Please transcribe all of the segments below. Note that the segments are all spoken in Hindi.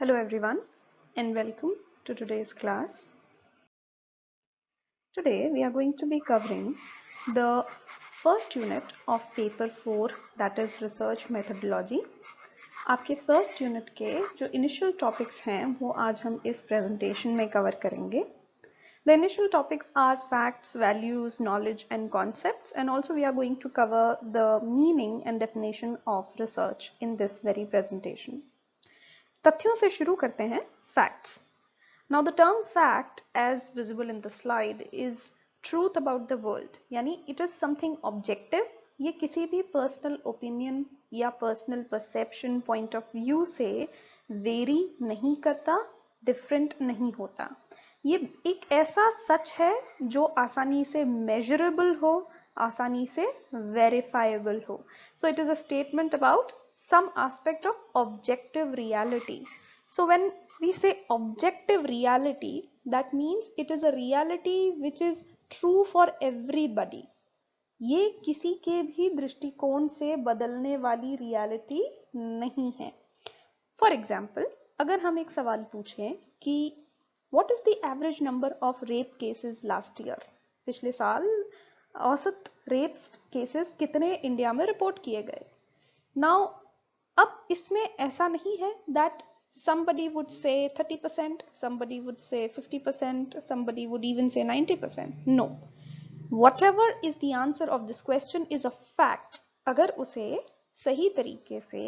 Hello everyone and welcome to today's class. Today we are going to be covering the first unit of paper 4, that is research methodology. आपके फर्स्ट यूनिट के जो इनिशियल टॉपिक्स हैं वो आज हम इस प्रेजेंटेशन में कवर करेंगे. The initial topics are facts, values, knowledge and concepts, and also we are going to cover the meaning and definition of research in this very presentation. तथ्यों से शुरू करते हैं. Facts. Now the term fact as visible in the slide is truth about the world, यानी it is something objective. ये किसी भी personal opinion या personal perception point of view से vary नहीं करता, different नहीं होता. ये एक ऐसा सच है जो आसानी से measurable हो, आसानी से verifiable हो. So it is a statement about some aspect of objective reality. So when we say objective reality, that means it is a reality which is true for everybody. ये किसी के भी दृष्टिकोण से बदलने वाली रियलिटी नहीं है. फॉर एग्जाम्पल, अगर हम एक सवाल पूछें कि what is the average number of rape cases last year? पिछले साल औसत रेप केसेस कितने इंडिया में रिपोर्ट किए गए? नाउ अब इसमें ऐसा नहीं है that somebody would say 30%, somebody would say 50%, somebody would even say 90%. No. Whatever is the answer of this question is a fact. अगर उसे सही तरीके से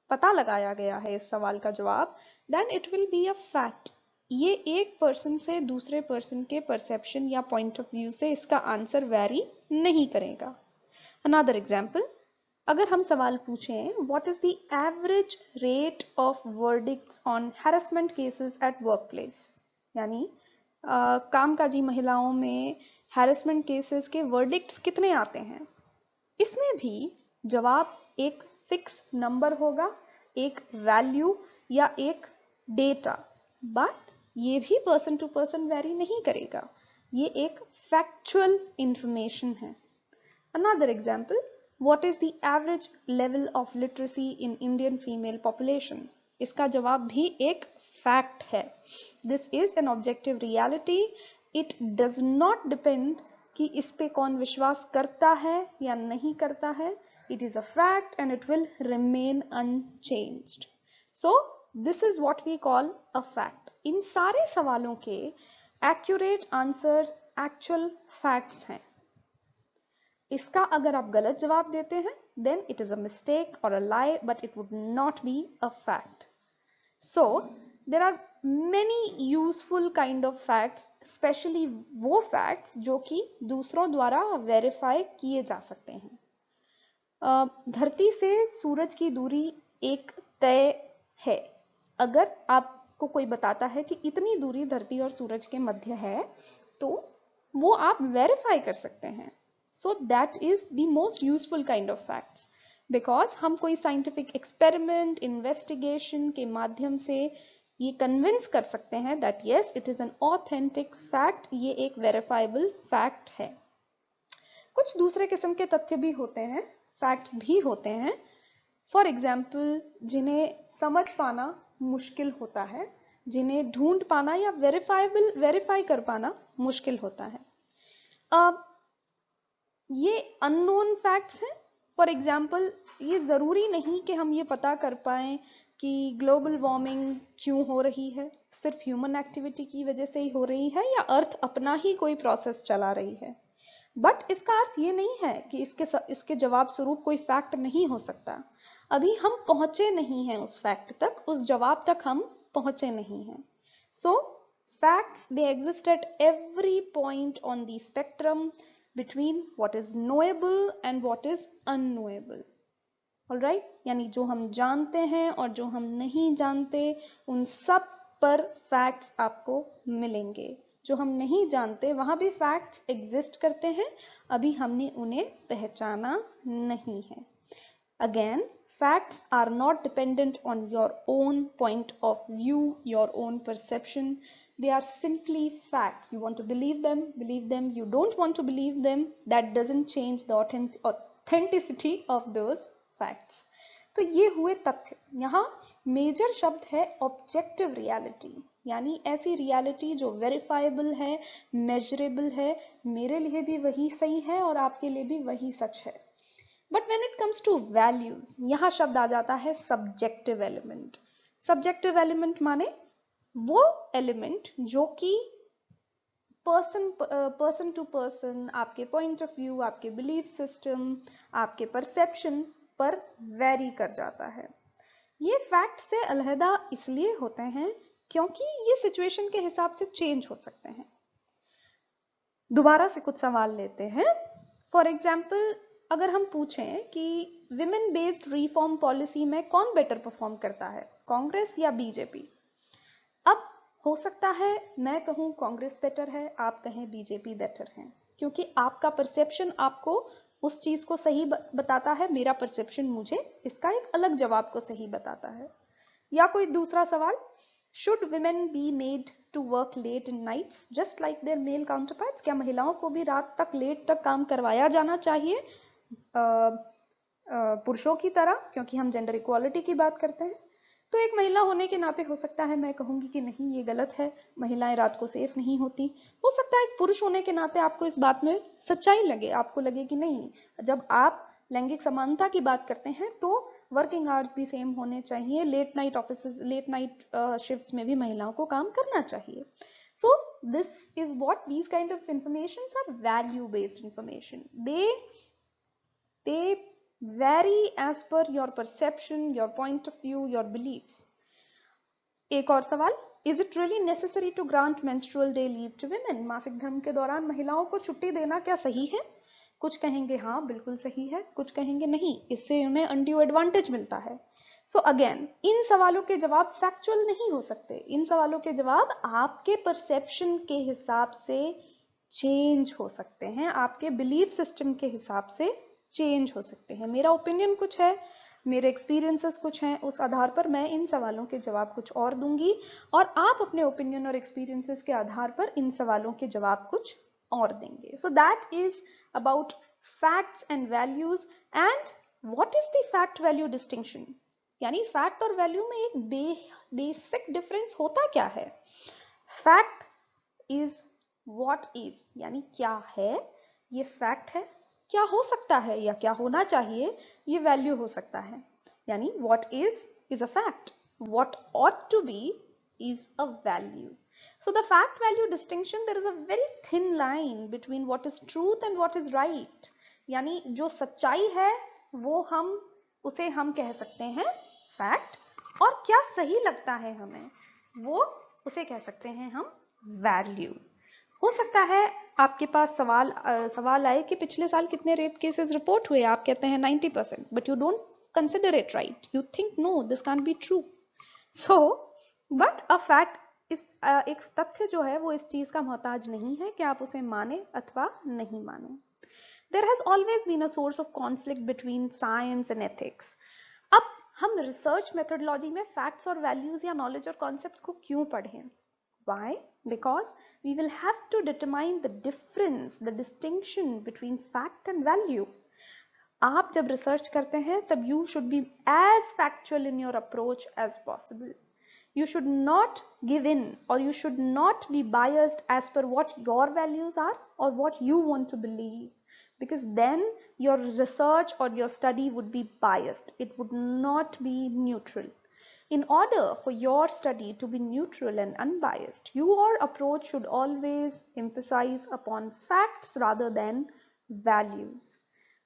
पता लगाया गया है इस सवाल का जवाब, then it will be a fact. ये एक पर्सन से दूसरे पर्सन के परसेप्शन या पॉइंट ऑफ व्यू से इसका आंसर वैरी नहीं करेगा. Another example, अगर हम सवाल पूछें what is the average rate of verdicts on harassment cases at workplace, यानी कामकाजी महिलाओं में harassment cases के verdicts कितने आते हैं, इसमें भी जवाब एक फिक्स नंबर होगा, एक वैल्यू या एक डेटा. बट ये भी पर्सन टू पर्सन वेरी नहीं करेगा, ये एक फैक्चुअल इंफॉर्मेशन है. Another example, what is the average level of literacy in Indian female population? इसका जवाब भी एक fact है. This is an objective reality. It does not depend कि इस पे कौन विश्वास करता है या नहीं करता है. It is a fact and it will remain unchanged. So this is what we call a fact. इन सारे सवालों के accurate answers actual facts हैं. इसका अगर आप गलत जवाब देते हैं then it is a mistake or a lie, but it would not be a fact. So there are many useful kind of facts, especially वो facts जो कि दूसरों द्वारा वेरीफाई किए जा सकते हैं. धरती से सूरज की दूरी एक तय है. अगर आपको कोई बताता है कि इतनी दूरी धरती और सूरज के मध्य है तो वो आप वेरीफाई कर सकते हैं. So that is the most useful kind of facts, because हम कोई scientific experiment, investigation के माध्यम से ये convince कर सकते हैं that yes, it is an authentic fact, ये एक verifiable fact है. कुछ दूसरे किस्म के तथ्य भी होते हैं, facts भी होते हैं. For example, जिन्हें समझ पाना मुश्किल होता है, जिन्हें ढूंढ पाना या verify कर पाना मुश्किल होता है. ये अननोन फैक्ट्स हैं. फॉर एग्जाम्पल, ये ज़रूरी नहीं कि हम ये पता कर पाएँ कि ग्लोबल वार्मिंग क्यों हो रही है, सिर्फ ह्यूमन एक्टिविटी की वजह से ही हो रही है या अर्थ अपना ही कोई प्रोसेस चला रही है. बट इसका अर्थ ये नहीं है कि इसके जवाब स्वरूप कोई फैक्ट नहीं हो सकता. अभी हम पहुंचे नहीं हैं उस फैक्ट तक, उस जवाब तक हम पहुंचे नहीं हैं. So facts they exist at every point on the spectrum between what is knowable and what is unknowable. All right? यानी जो हम जानते हैं और जो हम नहीं जानते, उन सब पर facts आपको मिलेंगे. जो हम नहीं जानते वहाँ भी facts exist करते हैं, अभी हमने उन्हें पहचाना नहीं है. Again, facts are not dependent on your own point of view, your own perception. They are simply facts. You want to believe them, believe them. You don't want to believe them, that doesn't change the authenticity of those facts. तो ये हुए तथ्य। यहाँ मेजर शब्द है ऑब्जेक्टिव रियलिटी, यानी ऐसी रियलिटी जो वेरीफाइबल है, मेजरेबल है, मेरे लिए भी वही सही है और आपके लिए भी वही सच है। But when it comes to values, यहाँ शब्द आ जाता है सब्जेक्टिव एलिमेंट। सब्जेक्टिव एलिमेंट माने वो एलिमेंट जो कि पर्सन टू पर्सन, आपके पॉइंट ऑफ व्यू, आपके बिलीफ सिस्टम, आपके परसेप्शन पर वेरी कर जाता है। ये फैक्ट से अलहदा इसलिए होते हैं क्योंकि ये सिचुएशन के हिसाब से चेंज हो सकते हैं। दोबारा से कुछ सवाल लेते हैं। फॉर एग्जाम्पल, अगर हम पूछें कि विमेन बेस्ड रिफॉर्म पॉलिसी में कौन बेटर परफॉर्म करता है, कांग्रेस या बीजेपी? अब हो सकता है मैं कहूं कांग्रेस बेटर है, आप कहें बीजेपी बेटर है, क्योंकि आपका परसेप्शन आपको उस चीज को सही बताता है, मेरा परसेप्शन मुझे इसका एक अलग जवाब को सही बताता है। या कोई दूसरा सवाल, should women be made to work late in nights just like their male counterparts? क्या महिलाओं को भी रात तक लेट तक काम करवाया जाना चाहिए पुरुषों की तरह, क्योंकि हम जेंडर इक्वालिटी की बात करते हैं? तो एक महिला होने के नाते हो सकता है मैं कहूंगी कि नहीं, ये गलत है, महिलाएं रात को सेफ नहीं होती। हो सकता है एक पुरुष होने के नाते आपको इस बात में सच्चाई लगे, आपको लगे कि नहीं, जब आप लैंगिक समानता की बात करते हैं तो वर्किंग आवर्स भी सेम होने चाहिए, late night office, late night shifts में भी महिलाओं को काम करना चाहिए। So this is what these kind of informations are value based information. They vary as per your perception, your point of view, your beliefs. एक और सवाल, is it really necessary to grant menstrual day leave to women? मासिक धर्म के दौरान महिलाओं को छुट्टी देना क्या सही है? कुछ कहेंगे हाँ बिल्कुल सही है, कुछ कहेंगे नहीं, इससे उन्हें अनड्यू एडवांटेज मिलता है। सो अगेन, इन सवालों के जवाब फैक्चुअल नहीं हो सकते, इन सवालों के जवाब आपके परसेप्शन के हिसाब से चेंज हो सकते हैं, आपके बिलीफ सिस्टम के हिसाब से चेंज हो सकते हैं। मेरा ओपिनियन कुछ है, मेरे एक्सपीरियंसेस कुछ हैं, उस आधार पर मैं इन सवालों के जवाब कुछ और दूंगी और आप अपने ओपिनियन और एक्सपीरियंसेस के आधार पर इन सवालों के जवाब कुछ और देंगे। सो that is about facts and values. And what is the fact value distinction, यानी फैक्ट और वैल्यू में एक बेसिक डिफरेंस होता क्या है? फैक्ट इज व्हाट इज, यानी क्या है, ये फैक्ट है, क्या हो सकता है या क्या होना चाहिए ये वैल्यू हो सकता है। यानी what is a fact, what ought to be is a value. So the fact value distinction, there is a very thin line between what is truth and what is right. यानी जो सच्चाई है वो उसे हम कह सकते हैं फैक्ट, और क्या सही लगता है हमें वो उसे कह सकते हैं हम वैल्यू। हो सकता है आपके पास सवाल आए कि पिछले साल कितने रेप केसेस रिपोर्ट हुए, आप कहते हैं 90%, but you don't consider it right, you think no this can be true. So but a fact is एक तथ्य जो है वो इस चीज का मोहताज नहीं है कि आप उसे माने अथवा नहीं माने। There has always been a source of conflict between science and ethics. अब हम रिसर्च मेथोडोलॉजी में फैक्ट्स और वैल्यूज या नॉलेज और कॉन्सेप्ट्स को क्यों पढ़ें? Why? Because we will have to determine the difference, the distinction between fact and value. आप जब रिसर्च करते हैं तब you should be as factual in your approach as possible. You should not give in, or you should not be biased as per what your values are or what you want to believe, because then your research or your study would be biased, it would not be neutral. In order for your study to be neutral and unbiased, your approach should always emphasize upon facts rather than values.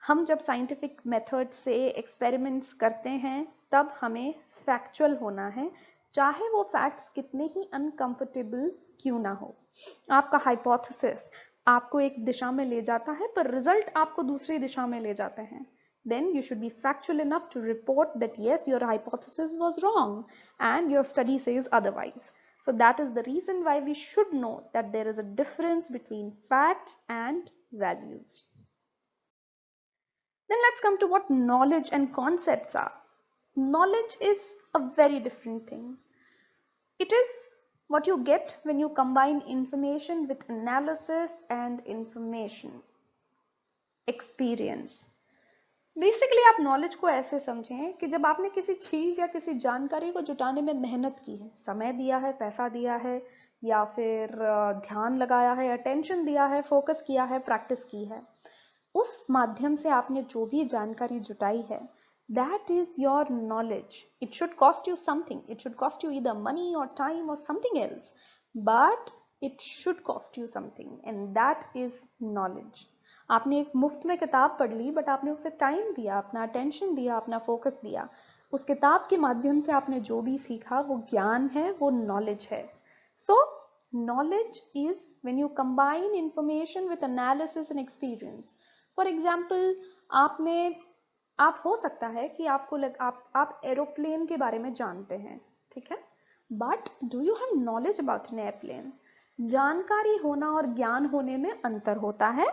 हम जब साइंटिफिक मेथड से एक्सपेरिमेंट्स करते हैं तब हमें फैक्चुअल होना है, चाहे वो फैक्ट्स कितने ही अनकंफर्टेबल क्यों ना हो। आपका हाइपोथेसिस आपको एक दिशा में ले जाता है पर रिजल्ट आपको दूसरी दिशा में ले जाते हैं, then you should be factual enough to report that yes, your hypothesis was wrong and your study says otherwise. So that is the reason why we should know that there is a difference between facts and values. Then let's come to what knowledge and concepts are. Knowledge is a very different thing. It is what you get when you combine information with analysis and information, experience. Basically आप नॉलेज को ऐसे समझें कि जब आपने किसी चीज या किसी जानकारी को जुटाने में मेहनत की है, समय दिया है, पैसा दिया है, या फिर ध्यान लगाया है, अटेंशन दिया है, फोकस किया है, प्रैक्टिस की है, उस माध्यम से आपने जो भी जानकारी जुटाई है, that is your knowledge. It should cost you something. It should cost you either money or time or something else, but it should cost you something, and that is knowledge. आपने एक मुफ्त में किताब पढ़ ली, बट आपने उसे टाइम दिया, अपना अटेंशन दिया, अपना फोकस दिया, उस किताब के माध्यम से आपने जो भी सीखा वो ज्ञान है, वो नॉलेज है. सो knowledge is when you combine information with analysis and experience. For example, आप हो सकता है कि आप एरोप्लेन के बारे में जानते हैं, ठीक है, but do you have knowledge about an airplane? जानकारी होना और ज्ञान होने में अंतर होता है.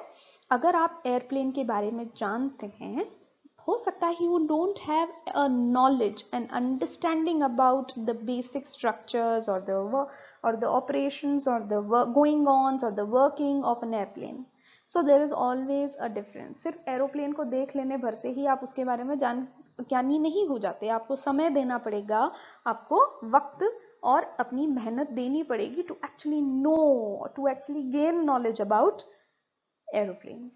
अगर आप एयरप्लेन के बारे में जानते हैं, हो सकता है you don't have a knowledge and understanding about the basic structures और द ऑपरेशंस और द गोइंग ऑन और the working of an airplane. So there is always a difference. सिर्फ एरोप्लेन को देख लेने भर से ही आप उसके बारे में ज्ञानी नहीं हो जाते. आपको समय देना पड़ेगा, आपको वक्त और अपनी मेहनत देनी पड़ेगी to actually know, to actually gain knowledge about aeroplane.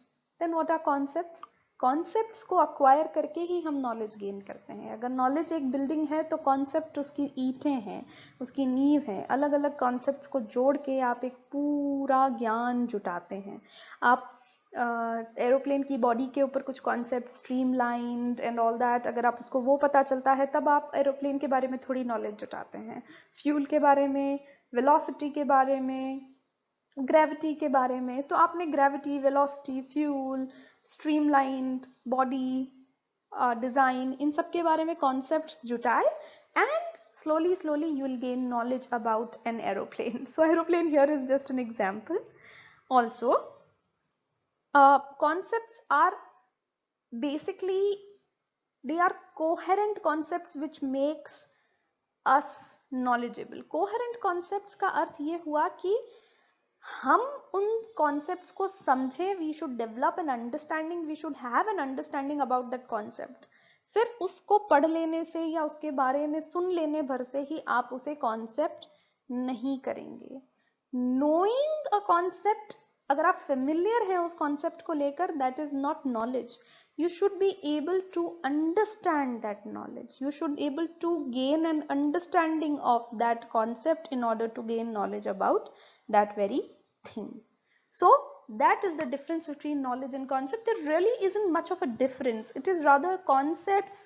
Then what are concepts? Concepts को अक्वायर करके ही हम नॉलेज गेन करते हैं. अगर नॉलेज एक बिल्डिंग है तो कॉन्सेप्ट उसकी ईंटें हैं, उसकी नींव है. अलग अलग कॉन्सेप्ट्स को जोड़ के आप एक पूरा ज्ञान जुटाते हैं. आप एरोप्लेन की बॉडी के ऊपर कुछ concept, streamlined and all that, अगर आप उसको वो पता चलता है, तब आप एरोप्लेन के बारे में थोड़ी नॉलेज जुटाते हैं. फ्यूल के बारे में, वेलोसिटी के बारे में, ग्रेविटी के बारे में, तो आपने gravity, velocity, fuel, streamlined body, design, इन सब के बारे में कॉन्सेप्ट्स जुटाए, and slowly you will gain knowledge about an aeroplane. So aeroplane here is just an example. Also, concepts are basically, they are coherent concepts which makes us knowledgeable. coherent concepts का अर्थ ये हुआ कि हम उन कॉन्सेप्ट्स को समझे. We should develop an understanding, we should have an understanding about that concept. सिर्फ उसको पढ़ लेने से या उसके बारे में सुन लेने भर से ही आप उसे कॉन्सेप्ट नहीं करेंगे. नोइंग अ कॉन्सेप्ट, अगर आप फेमिलियर हैं उस कॉन्सेप्ट को लेकर, that is not knowledge. You should be able to understand that knowledge. You should able to gain an understanding of that concept in order to gain knowledge about that very thing. So that is the difference between knowledge and concept. There really isn't much of a difference. It is rather concepts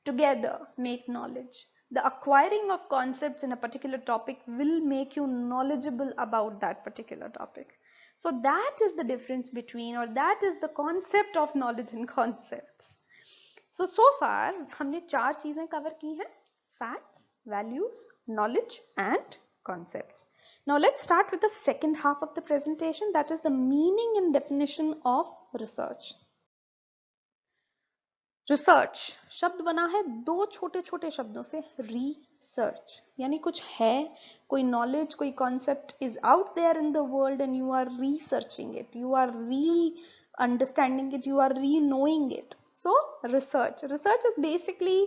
together make knowledge. The acquiring of concepts in a particular topic will make you knowledgeable about that particular topic. So that is the difference between, or that is the concept of knowledge and concepts. So far हमने 4 चीजें कवर की हैं: facts, values, knowledge and concepts. Now let's start with the second half of the presentation, that is the meaning and definition of research. Research शब्द बना है 2 छोटे छोटे शब्दों से, रिसर्च यानी कुछ है, कोई नॉलेज, कोई concept is out there in the world and you are researching it, you are re understanding it, you are re knowing it. So research is basically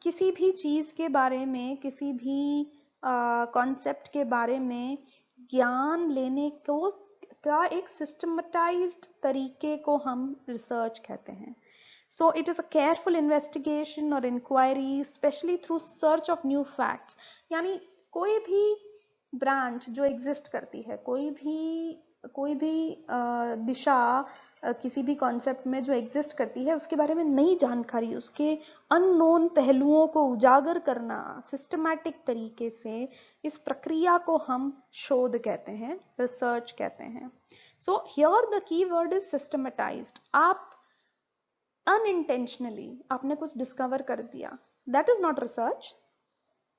किसी भी चीज के बारे में, किसी भी कॉन्सेप्ट के बारे में ज्ञान लेने को का एक सिस्टमेटाइज्ड तरीके को हम रिसर्च कहते हैं. So it is a careful investigation or inquiry, especially through search of new facts. यानी कोई भी ब्रांच जो एग्जिस्ट करती है, कोई भी दिशा किसी भी कॉन्सेप्ट में जो एग्जिस्ट करती है, उसके बारे में नई जानकारी, उसके अननोन पहलुओं को उजागर करना सिस्टमैटिक तरीके से, इस प्रक्रिया को हम शोध कहते हैं, रिसर्च कहते हैं. So here the key word is systematised. आप अनइंटेंशनली आपने कुछ डिस्कवर कर दिया, that is not research.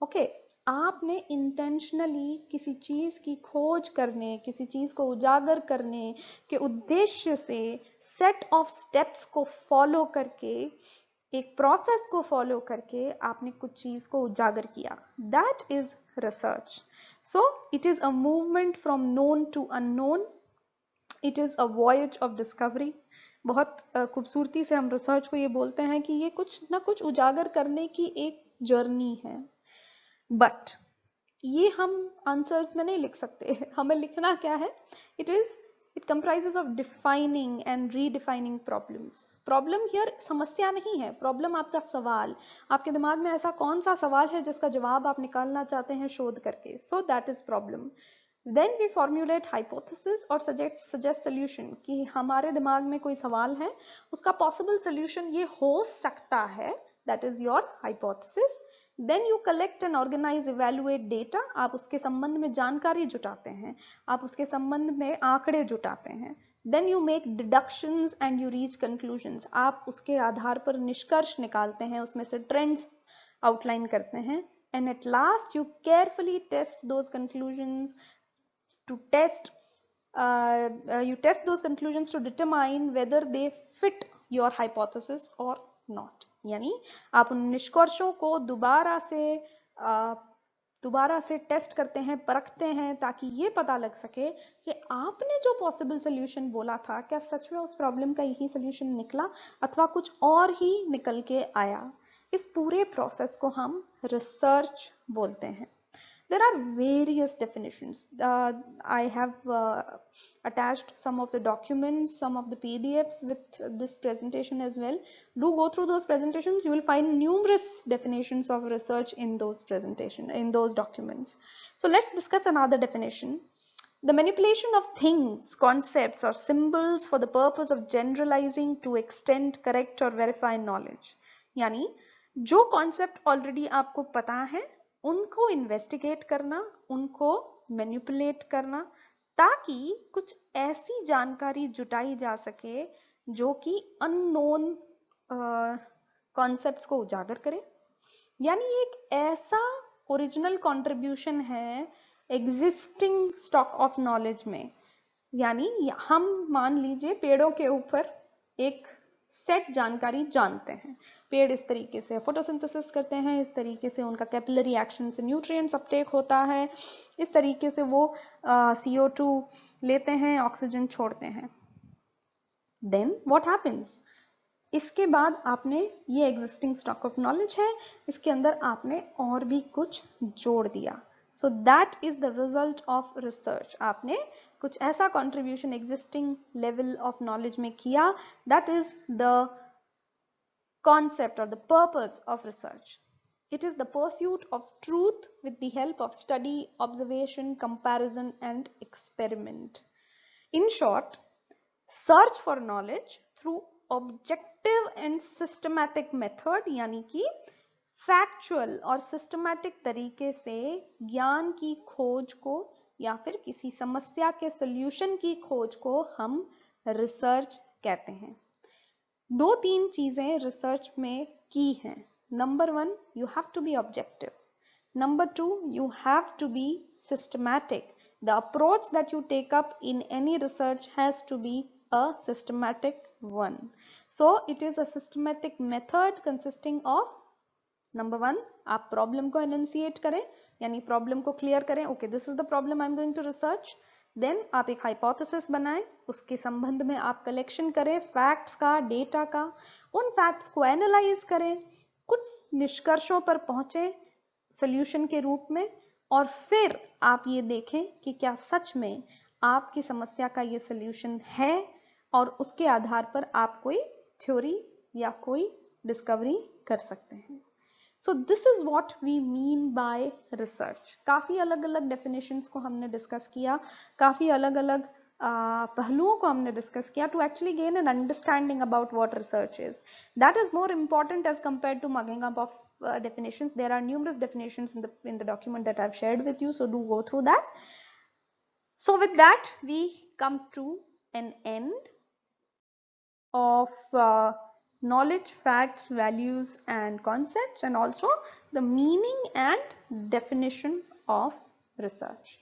Okay, आपने इंटेंशनली किसी चीज की खोज करने, किसी चीज को उजागर करने के उद्देश्य से सेट ऑफ स्टेप्स को फॉलो करके, एक प्रोसेस को फॉलो करके आपने कुछ चीज को उजागर किया, that is research. So it is a movement from known to unknown. It is a voyage of discovery. बहुत खूबसूरती से हम रिसर्च को ये बोलते हैं कि ये कुछ ना कुछ उजागर करने की एक जर्नी है, बट ये हम आंसर्स में नहीं लिख सकते। हमें लिखना क्या है? It comprises of defining and redefining problems. Problem here समस्या नहीं है, प्रॉब्लम आपका सवाल। आपके दिमाग में ऐसा कौन सा सवाल है जिसका जवाब आप निकालना चाहते हैं शोध करके, so that is problem. Then we formulate hypothesis और सजेस्ट सोल्यूशन, कि हमारे दिमाग में कोई सवाल है, उसका पॉसिबल सोल्यूशन ये हो सकता है, that is your hypothesis. Then you collect and organise evaluate data, आप उसके संबंध में जानकारी जुटाते हैं, आप उसके संबंध में आंकड़े जुटाते हैं। Then you make deductions and you reach conclusions, आप उसके आधार पर निष्कर्ष निकालते हैं, उसमें से ट्रेंड्स आउटलाइन करते हैं। And at last you carefully test those conclusions you test those conclusions to determine whether they fit your hypothesis or not। यानी आप उन निष्कर्षों को दोबारा से टेस्ट करते हैं, परखते हैं, ताकि ये पता लग सके कि आपने जो पॉसिबल सोल्यूशन बोला था, क्या सच में उस प्रॉब्लम का यही सोल्यूशन निकला अथवा कुछ और ही निकल के आया। इस पूरे प्रोसेस को हम रिसर्च बोलते हैं। There are various definitions. I have attached some of the documents, some of the PDFs with this presentation as well. Do go through those presentations. You will find numerous definitions of research in those documents. So let's discuss another definition. The manipulation of things, concepts or symbols for the purpose of generalizing to extend, correct or verify knowledge. यानी जो concept already आपको पता है, उनको इन्वेस्टिगेट करना, उनको मैनिपुलेट करना, ताकि कुछ ऐसी जानकारी जुटाई जा सके जो कि अननोन कॉन्सेप्ट्स को उजागर करे। यानी एक ऐसा ओरिजिनल कंट्रीब्यूशन है एग्जिस्टिंग स्टॉक ऑफ नॉलेज में। यानी हम मान लीजिए पेड़ों के ऊपर एक सेट जानकारी जानते हैं, पेड़ इस तरीके से फोटोसिंथेसिस करते हैं, इस तरीके से उनका कैपिलरी एक्शन से न्यूट्रिएंट्स अपटेक होता है, इस तरीके से वो CO2 लेते हैं, ऑक्सीजन छोड़ते हैं। Then what happens? इसके बाद आपने ये एग्जिस्टिंग स्टॉक ऑफ नॉलेज है, इसके अंदर आपने और भी कुछ जोड़ दिया। सो that is the result of research. आपने कुछ ऐसा contribution existing level of knowledge में किया, that is the concept or the purpose of research. It is the pursuit of truth with the help of study, observation, comparison and experiment. In short, search for knowledge through objective and systematic method, यानी कि factual और systematic तरीके से ज्ञान की खोज को या फिर किसी समस्या के solution की खोज को हम research कहते हैं। दो तीन चीजें रिसर्च में की हैं। Number 1, you have to be objective. Number 2, you have to be systematic. The approach that you take up in any research has to be a systematic one. So it is a systematic method consisting of number 1, आप प्रॉब्लम को एनंसिएट करें, यानी प्रॉब्लम को क्लियर करें, okay this is the problem I am going to research. Then आप एक हाइपोथेसिस बनाएं, उसके संबंध में आप कलेक्शन करें फैक्ट्स का, डेटा का, उन फैक्ट्स को एनालाइज करें, कुछ निष्कर्षों पर पहुंचे सोल्यूशन के रूप में, और फिर आप ये देखें कि क्या सच में आपकी समस्या का ये सोल्यूशन है, और उसके आधार पर आप कोई थ्योरी या कोई डिस्कवरी कर सकते हैं। So this is what we mean by research. काफी अलग अलग definitions को हमने डिस्कस किया, काफी अलग अलग पहलुओं को हमने डिस्कस किया to actually gain an understanding about what research is. That is more important as compared to mugging up of definitions. There are numerous definitions in the document that I've shared with you, so do go through that. So with that we come to an end of knowledge, facts, values and concepts, and also the meaning and definition of research.